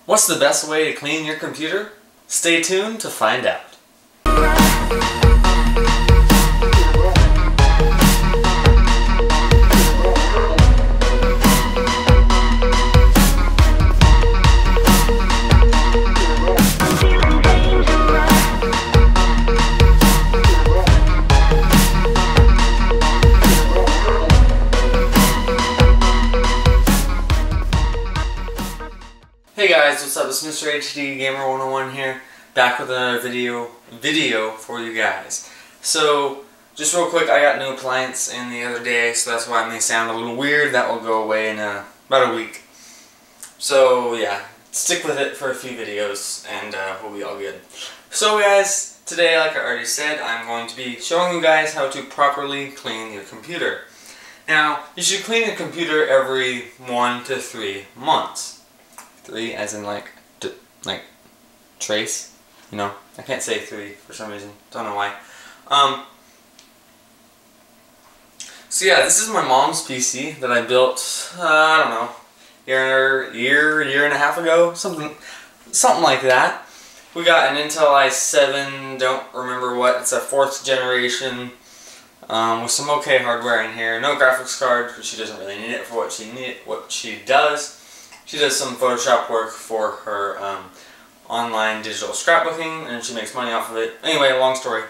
What's the best way to clean your computer? Stay tuned to find out. Hey guys, what's up? It's Mr. HD Gamer 101 here, back with another video for you guys. So, just real quick, I got new appliance in the other day, so that's why it may sound a little weird. That will go away in about a week. So yeah, stick with it for a few videos, and we'll be all good. So guys, today, like I already said, I'm going to be showing you guys how to properly clean your computer. Now, you should clean your computer every 1 to 3 months. 3 as in like trace, you know. I can't say 3 for some reason. Don't know why. So yeah, this is my mom's PC that I built. I don't know, year and a half ago, something like that. We got an Intel i7. Don't remember what. It's a 4th generation with some okay hardware in here. No graphics card, but she doesn't really need it for what she does. She does some Photoshop work for her online digital scrapbooking, and she makes money off of it. Anyway, long story.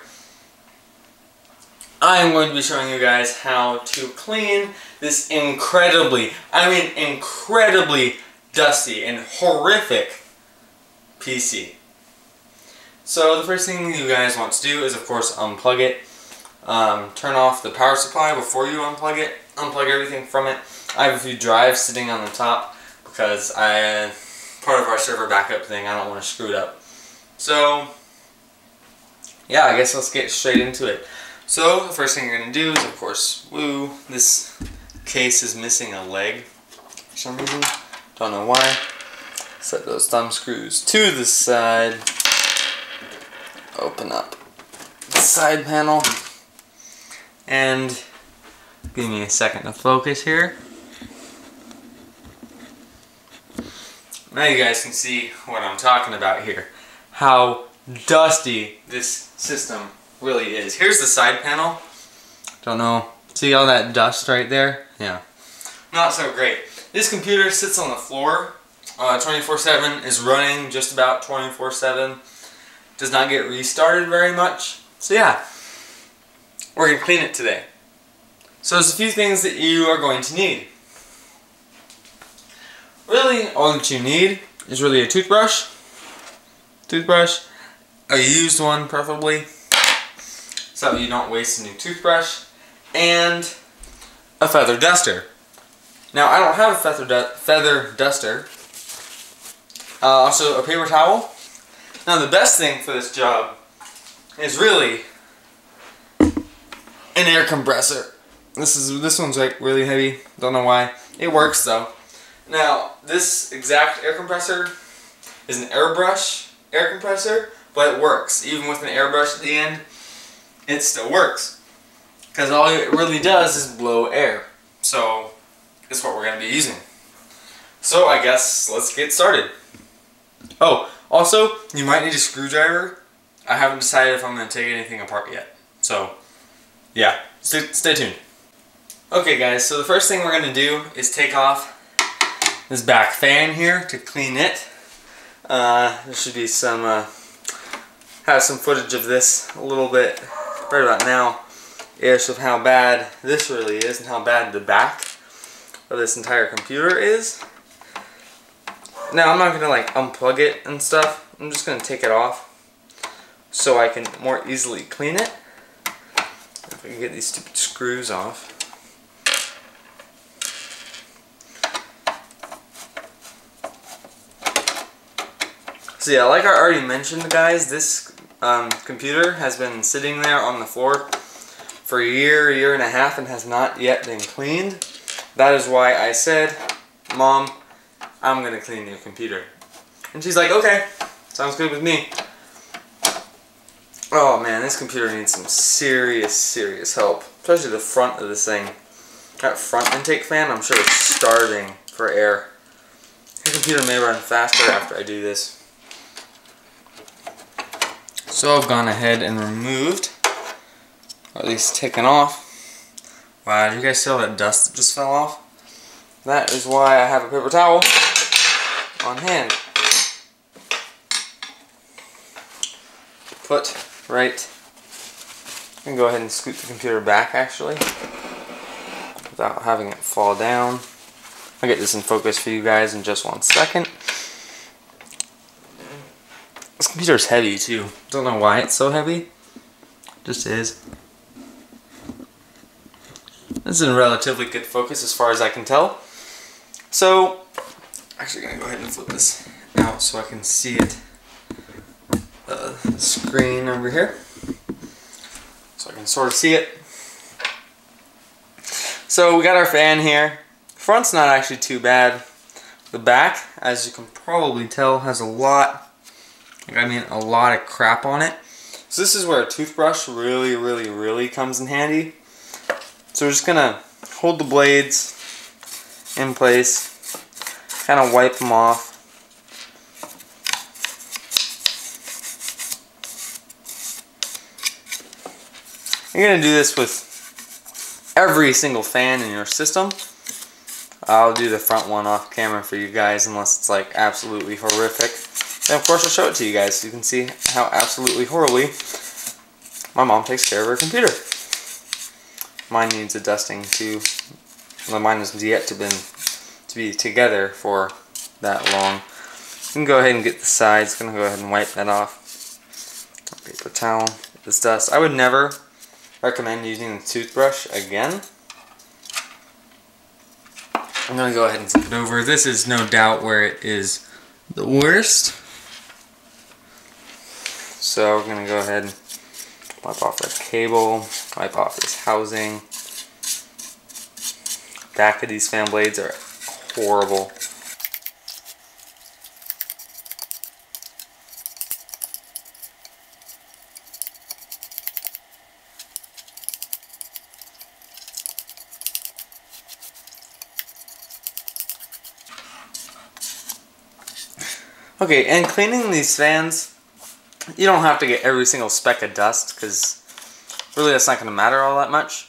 I am going to be showing you guys how to clean this incredibly dusty and horrific PC. So the first thing you guys want to do is, of course, unplug it. Turn off the power supply before you unplug it. Unplug everything from it. I have a few drives sitting on the top, because part of our server backup thing, I don't want to screw it up. So, yeah, I guess let's get straight into it. So, the first thing you're going to do is, of course, this case is missing a leg for some reason. Don't know why. Set those thumb screws to the side. Open up the side panel. And give me a second to focus here. Now you guys can see what I'm talking about here. How dusty this system really is. Here's the side panel. Don't know. See all that dust right there? Yeah. Not so great. This computer sits on the floor 24/7, is running just about 24/7. Does not get restarted very much. So yeah, we're going to clean it today. So there's a few things that you are going to need. Really, all that you need is really a toothbrush, a used one preferably, so that you don't waste a new toothbrush, and a feather duster. Now, I don't have a feather duster. Also, a paper towel. Now, the best thing for this job is really an air compressor. This one's like really heavy. Don't know why. It works though. Now, this exact air compressor is an airbrush air compressor, but it works. Even with an airbrush at the end, it still works. Because all it really does is blow air. So, that's what we're going to be using. So, I guess, let's get started. Oh, also, you might need a screwdriver. I haven't decided if I'm going to take anything apart yet. So, yeah, stay tuned. Okay guys, so the first thing we're going to do is take off this back fan here to clean it. There should be some, have some footage of this a little bit right about now-ish of how bad this really is and how bad the back of this entire computer is. Now I'm not going to like unplug it and stuff. I'm just going to take it off so I can more easily clean it. If I can get these stupid screws off. So yeah, like I already mentioned guys, this computer has been sitting there on the floor for a year and a half and has not yet been cleaned. That is why I said, Mom, I'm going to clean your computer. And she's like, okay, sounds good with me. Oh man, this computer needs some serious help. Especially the front of this thing. That front intake fan, I'm sure it's starving for air. The computer may run faster after I do this. So I've gone ahead and removed, or at least taken off. Wow, did you guys see all that dust that just fell off? That is why I have a paper towel on hand. Put right. I can go ahead and scoot the computer back actually, without having it fall down. I'll get this in focus for you guys in just 1 second. This computer is heavy too. Don't know why it's so heavy. It just is. This is in relatively good focus as far as I can tell. So, actually gonna go ahead and flip this out so I can see it. The screen over here. So I can sort of see it. So we got our fan here. Front's not actually too bad. The back, as you can probably tell, has a lot of crap on it. So this is where a toothbrush really comes in handy. So we're just gonna hold the blades in place, kind of wipe them off. You're gonna do this with every single fan in your system. I'll do the front one off camera for you guys unless it's like absolutely horrific. Then of course I'll show it to you guys so you can see how absolutely horribly my mom takes care of her computer. Mine needs a dusting too. Well, mine is yet to be together for that long. You can go ahead and get the sides. Gonna go ahead and wipe that off. Paper towel. This dust. I would never recommend using the toothbrush again. I'm gonna go ahead and flip it over. This is no doubt where it is the worst. So we're gonna go ahead and wipe off that cable, wipe off this housing. Back of these fan blades are horrible. Okay, and cleaning these fans, you don't have to get every single speck of dust because really that's not going to matter all that much.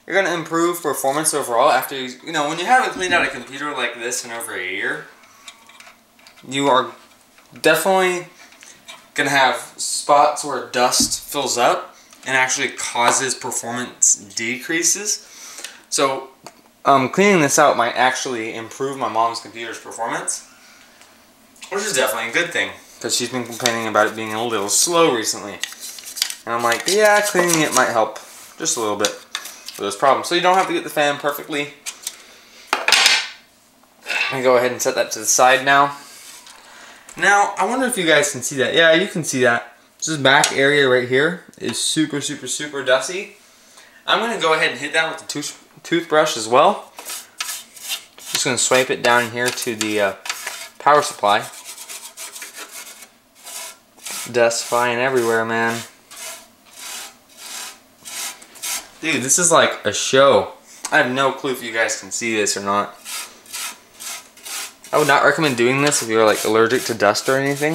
You're going to improve performance overall after you know, when you haven't cleaned out a computer like this in over a year, you are definitely going to have spots where dust fills up and actually causes performance decreases. So cleaning this out might actually improve my mom's computer's performance. Which is definitely a good thing, because she's been complaining about it being a little slow recently. And I'm like, yeah, cleaning it might help just a little bit with those problems. So you don't have to get the fan perfectly. I'm going to go ahead and set that to the side now. Now, I wonder if you guys can see that. Yeah, you can see that. This back area right here is super dusty. I'm going to go ahead and hit that with the toothbrush as well. Just going to swipe it down here to the power supply. Dust flying everywhere, man. Dude, this is like a show. I have no clue if you guys can see this or not. I would not recommend doing this if you're like allergic to dust or anything.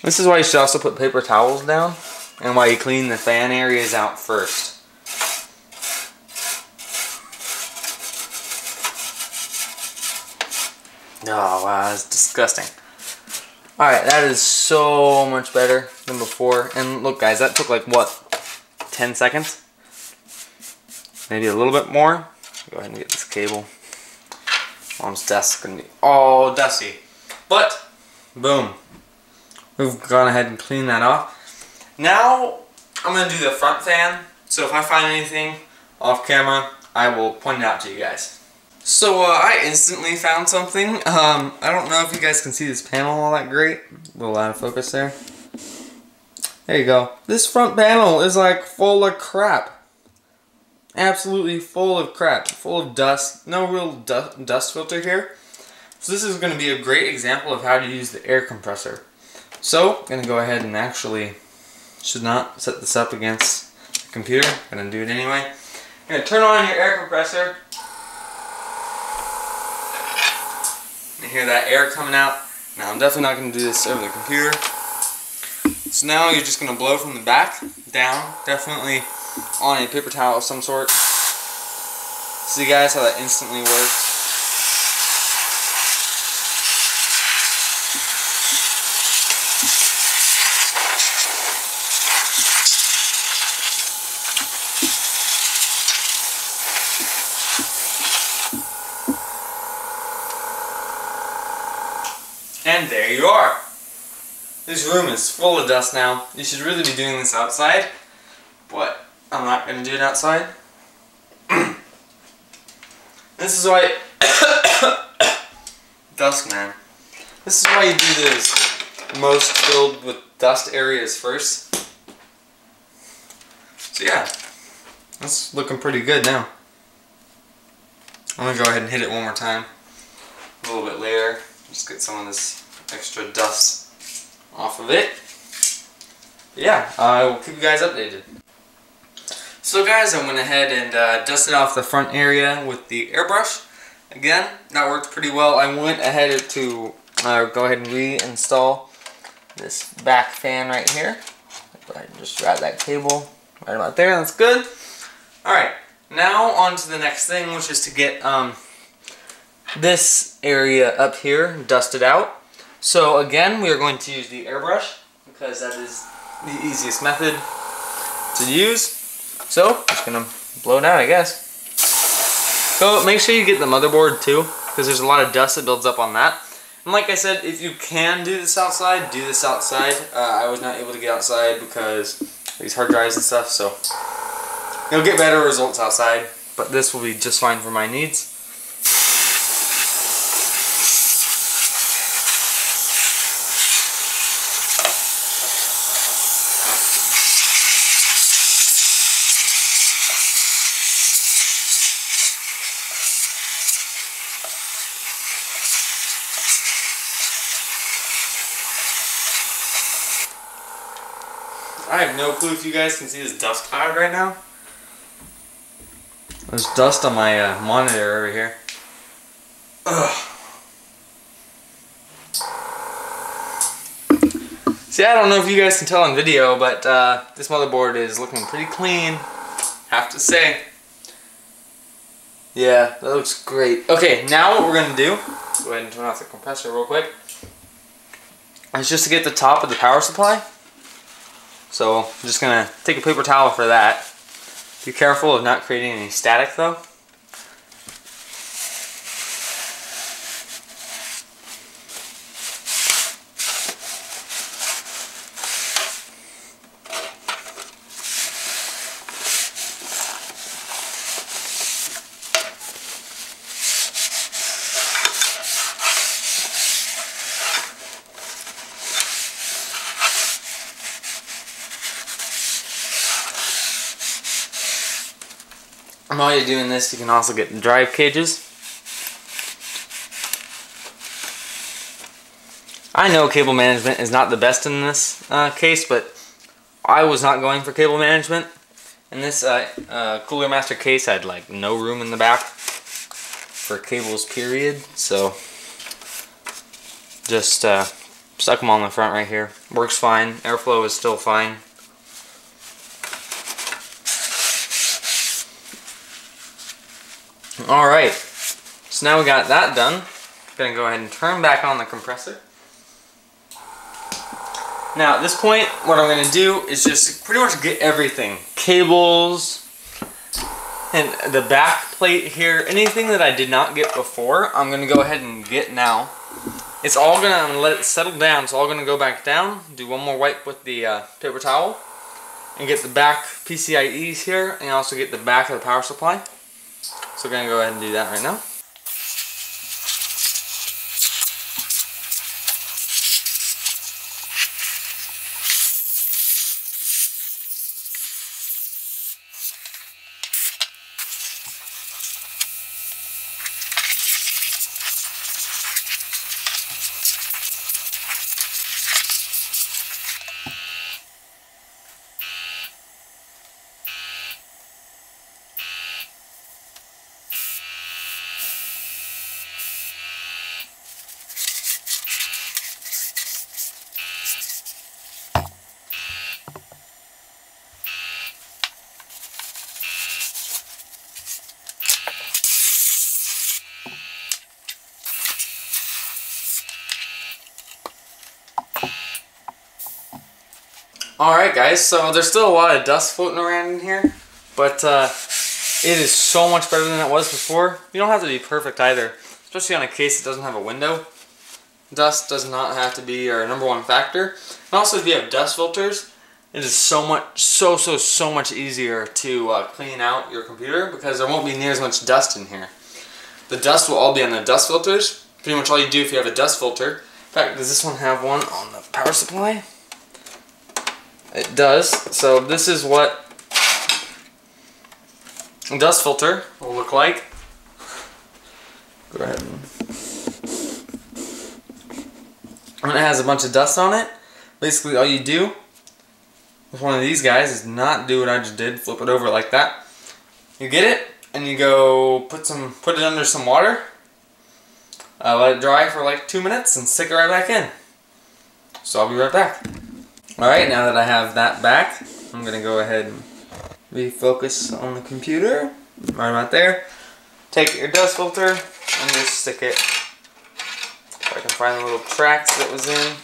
This is why you should also put paper towels down and why you clean the fan areas out first. Oh wow, that's disgusting. Alright, that is so much better than before. And look guys, that took like what? 10 seconds? Maybe a little bit more. Go ahead and get this cable. Mom's desk is going to be all dusty. But, boom. We've gone ahead and cleaned that off. Now, I'm going to do the front fan. So if I find anything off camera, I will point it out to you guys. So I instantly found something. I don't know if you guys can see this panel all that great. A little out of focus there. There you go. This front panel is like full of crap. Absolutely full of crap. Full of dust. No real dust filter here. So this is going to be a great example of how to use the air compressor. So I'm going to go ahead and actually, should not set this up against the computer. I'm going to do it anyway. You're going to turn on your air compressor. and hear that air coming out. Now I'm definitely not going to do this over the computer. So now you're just going to blow from the back down, definitely on a paper towel of some sort. See guys how that instantly works? And there you are. This room is full of dust now. You should really be doing this outside, but I'm not going to do it outside. This is why... dust, man. This is why you do this most filled with dust areas first. So yeah, that's looking pretty good now. I'm going to go ahead and hit it one more time a little bit later. Just get some of this extra dust off of it. But yeah, I will keep you guys updated. So guys, I went ahead and dusted off the front area with the airbrush. Again, that worked pretty well. I went ahead to go ahead and reinstall this back fan right here. Go ahead and just grab that cable right about there. That's good. Alright, now on to the next thing, which is to get this area up here dusted out. So again, we are going to use the airbrush because that is the easiest method to use. So, just gonna blow it out, I guess. So make sure you get the motherboard too, because there's a lot of dust that builds up on that. And like I said, if you can do this outside, do this outside. I was not able to get outside because of these hard drives and stuff, so you'll get better results outside, but this will be just fine for my needs. I have no clue if you guys can see this dust cloud right now. There's dust on my monitor over here. Ugh. See, I don't know if you guys can tell on video, but this motherboard is looking pretty clean, have to say. Yeah, that looks great. Okay, now what we're going to do, go ahead and turn off the compressor real quick, is just to get the top of the power supply. So I'm just going to take a paper towel for that. Be careful of not creating any static though. And while you're doing this, you can also get the drive cages. I know cable management is not the best in this case, but I was not going for cable management. And this Cooler Master case had like no room in the back for cables, period. So just stuck them on the front right here. Works fine. Airflow is still fine. Alright, so now we got that done. I'm going to go ahead and turn back on the compressor. Now at this point, what I'm going to do is just pretty much get everything. Cables, and the back plate here, anything that I did not get before, I'm going to go ahead and get now. It's all going to, I'm going to let it settle down, it's all going to go back down, do one more wipe with the paper towel, and get the back PCIEs here, and also get the back of the power supply. So we're going to go ahead and do that right now. Alright guys, so there's still a lot of dust floating around in here, but it is so much better than it was before. You don't have to be perfect either, especially on a case that doesn't have a window. Dust does not have to be our #1 factor. And also if you have dust filters, it is so much easier to clean out your computer because there won't be near as much dust in here. The dust will all be on the dust filters. Pretty much all you do if you have a dust filter. In fact, does this one have one on the power supply? It does. So this is what a dust filter will look like. Go ahead. And it has a bunch of dust on it. Basically all you do with one of these guys is not do what I just did, flip it over like that. You get it and you go put it under some water, let it dry for like 2 minutes and stick it right back in. So I'll be right back. Alright, now that I have that back, I'm going to go ahead and refocus on the computer, right about there. Take your dust filter and just stick it, if I can find the little tracks that was in.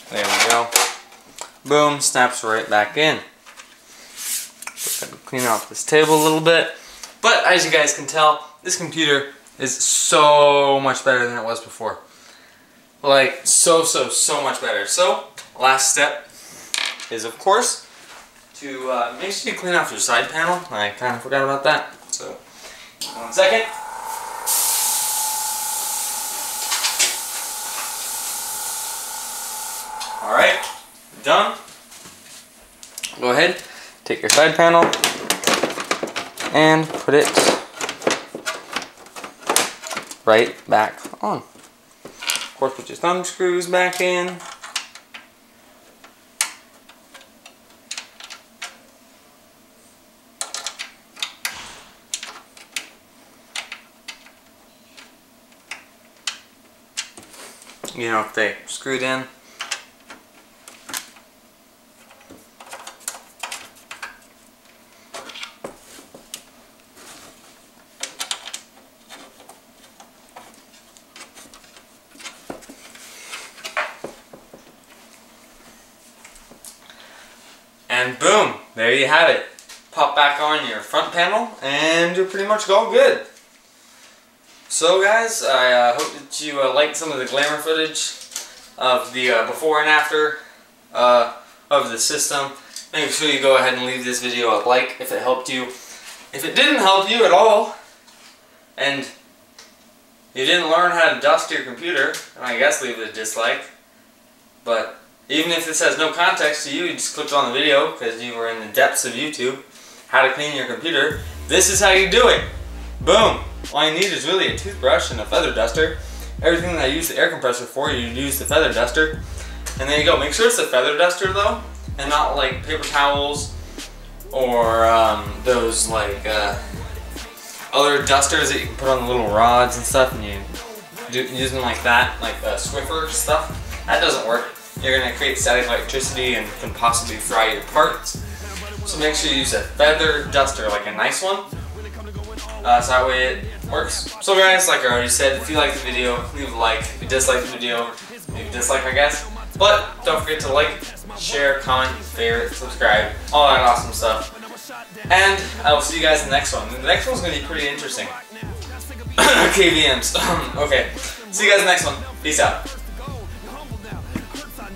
There we go. Boom, snaps right back in. Clean off this table a little bit. But as you guys can tell, this computer is so much better than it was before. Like, so much better. So, last step is, of course, to make sure you clean off your side panel. I kind of forgot about that. So, 1 second. Alright, done. Go ahead, take your side panel and put it right back on. Of course, put your thumb screws back in. You know, if they screwed in. And boom, there you have it. Pop back on your front panel and you're pretty much all good. So guys, I hope that you liked some of the glamour footage of the before and after of the system. Make sure you go ahead and leave this video a like if it helped you. If it didn't help you at all, and you didn't learn how to dust your computer, then I guess leave it a dislike. But even if this has no context to you, you just clicked on the video because you were in the depths of YouTube, how to clean your computer, this is how you do it. Boom. All you need is really a toothbrush and a feather duster. Everything that I use the air compressor for, you use the feather duster. And there you go. Make sure it's a feather duster though, and not like paper towels or those like other dusters that you can put on the little rods and stuff, and you use them like that, like Swiffer stuff. That doesn't work. You're going to create static electricity and can possibly fry your parts. So make sure you use a feather duster, like a nice one. So that way it works. So guys, like I already said, if you like the video, leave a like. If you dislike the video, leave a dislike, I guess. But don't forget to like, share, comment, favorite, subscribe, all that awesome stuff. And I will see you guys in the next one. The next one's going to be pretty interesting. KVMs. Okay. See you guys in the next one. Peace out.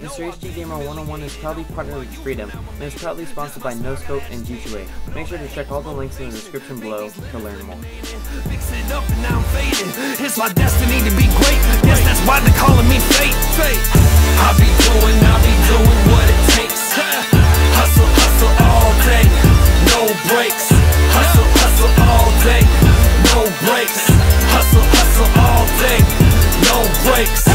Mr. HD Gamer 101 is proudly partnered with Freedom and is proudly sponsored by NoScope and G2A. Make sure to check all the links in the description below to learn more. Mix it up and now I'm fading. It's my destiny to be great. Yes, that's why they're calling me fate. I'll be doing what it takes. Hustle, hustle all day, no breaks. Hustle, hustle all day, no breaks. Hustle, hustle all day, no breaks.